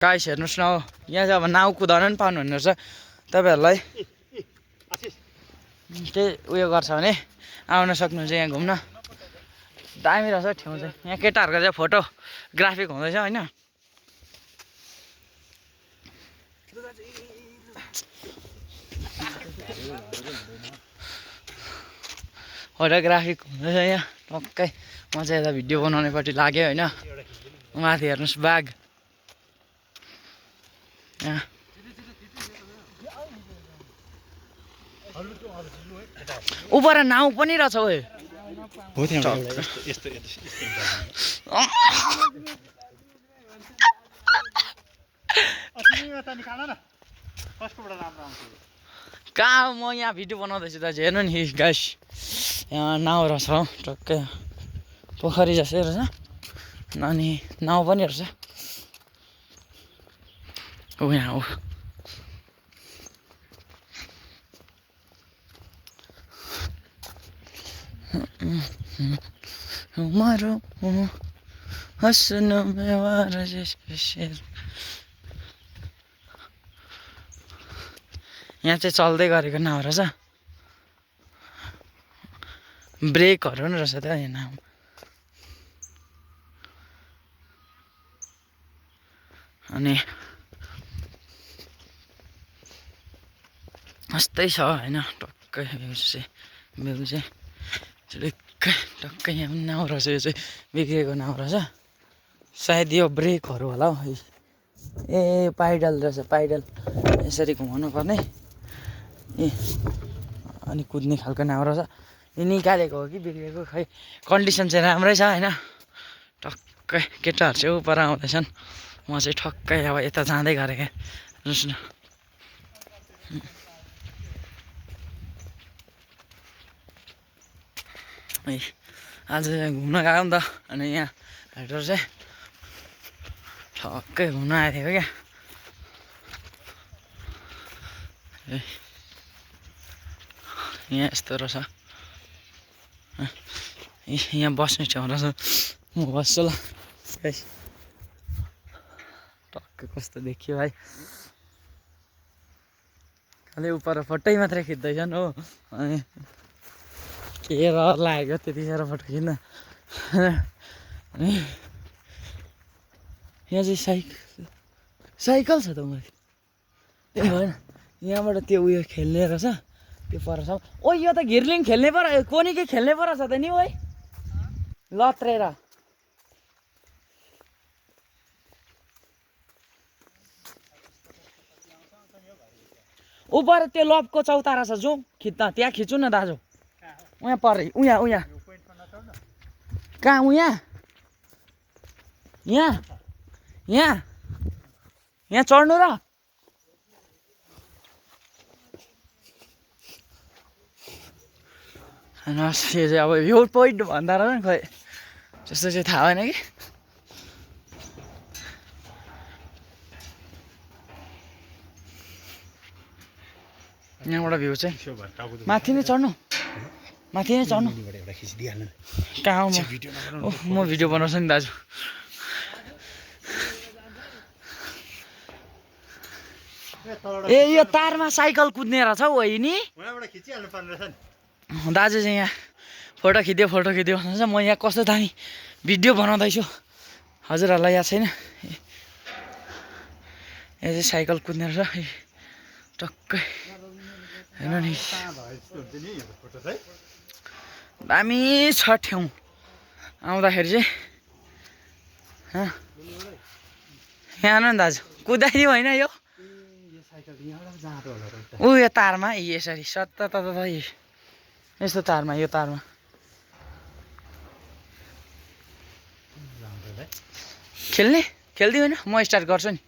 guys हेर्नुहोस् न हो यहाँ चाहिँ अब नाउ कुदाउन पनि पाउनुहुने रहेछ तपाईँहरूलाई केही उयो गर्छ भने आउन सक्नुहुन्छ यहाँ घुम्न दामी रहेछ ठाउँ चाहिँ यहाँ केटाहरूको चाहिँ फोटोग्राफिक हुँदैछ होइन फोटोग्राफिक हुँदैछ यहाँ टक्कै म चाहिँ यता भिडियो बनाउनेपट्टि लाग्यो होइन माथि हेर्नुहोस् बाघ यहाँ उपर नाउ पनि रहेछ ओ कहाँ म यहाँ भिडियो बनाउँदैछु दाजु हेर्नु नि गाइस यहाँ नाउ रहेछ हो टक्कै पोखरी जस्तै रहेछ अनि नाउ पनि रहेछ ऊ यहाँ हो मारो हँस्नु मेवार यहाँ चाहिँ चल्दै गरेको नाउ रहेछ ब्रेकहरू पनि रहेछ त यहाँ नाउ अनि यस्तै छ होइन टक्कै भ्यू चाहिँ टक्कै यहाँ पनि नाउ रहेछ यो चाहिँ बिग्रेको नाउ रहेछ सायद यो ब्रेकहरू होला हौ ए पाइडल रहेछ पाइडल यसरी घुमाउनु पर्ने ए अनि कुद्ने खालको नाउ रहेछ यो निकालेको हो कि बिग्रेको खै कन्डिसन चाहिँ राम्रै छ होइन टक्कै केटाहरू चाहिँ उपर आउँदैछन् म चाहिँ ठक्कै अब यता जाँदै गरेँ हेर्नुहोस् न आज घुम्न गएको नि त अनि यहाँ भेटर चाहिँ ठक्कै घुम्न आएको थियो क्या यहाँ यस्तो रहेछ यहाँ बस्ने ठाउँ रहेछ म बस्छु ल टक्कै कस्तो देखियो भाइ खालि उपर फोटै मात्रै खिच्दैछन् हो अनि के रहर लागेको त्यतिखेर फोटो खिच्न अनि यहाँ चाहिँ साइकल छ त माथि ए होइन यहाँबाट त्यो उयो खेल्ने रहेछ त्यो परछ ओ यो त घिर्लिङ खेल्ने पो कोनी के खेल्ने पो रहेछ त नि है लत्रेर उपर त्यो लपको चौतारा छ जाउँ खिच्न त्यहाँ खिचौँ न दाजु उहाँ परे उहाँ कहाँ उहाँ यहाँ चढ्नु र यो चाहिँ अब यो पोइन्ट भन्दा रहेछ खोइ त्यस्तो चाहिँ थाहा भएन कि यहाँबाट भ्यू चाहिँ माथि नै चढ्नु कहाँ म भिडियो बनाउँछु नि दाजु ए यो तारमा साइकल कुद्ने रहेछ हौ नि दाजु चाहिँ यहाँ फोटो खिच्यो भन्नुहुन्छ म यहाँ कस्तो दामी भिडियो बनाउँदैछु हजुरहरूलाई याद छैन यहाँ चाहिँ साइकल कुद्ने रहेछ टक्कै हेर्नु नि दामी छ ठाउँ आउँदाखेरि चाहिँ यहाँ आउनु नि दाजु कुदाइदियो होइन यो ऊ यो तारमा यसरी सत्ता यस्तो तारमा यो तारमा खेल्दियो होइन म स्टार्ट गर्छु नि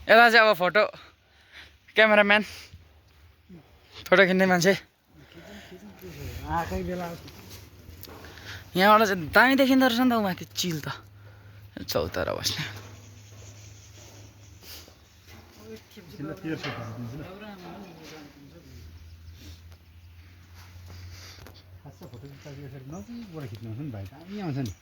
यता चाहिँ अब फोटो क्यामेराम्यान फोटो खिच्ने मान्छे यहाँबाट चाहिँ दामी देखिँदो रहेछ नि त माथि चिल त चौतारा बस्ने फोटो खिच्दा यसरी नजिकबाट खिच्नुहुन्छ नि भाइ दामी आउँछ नि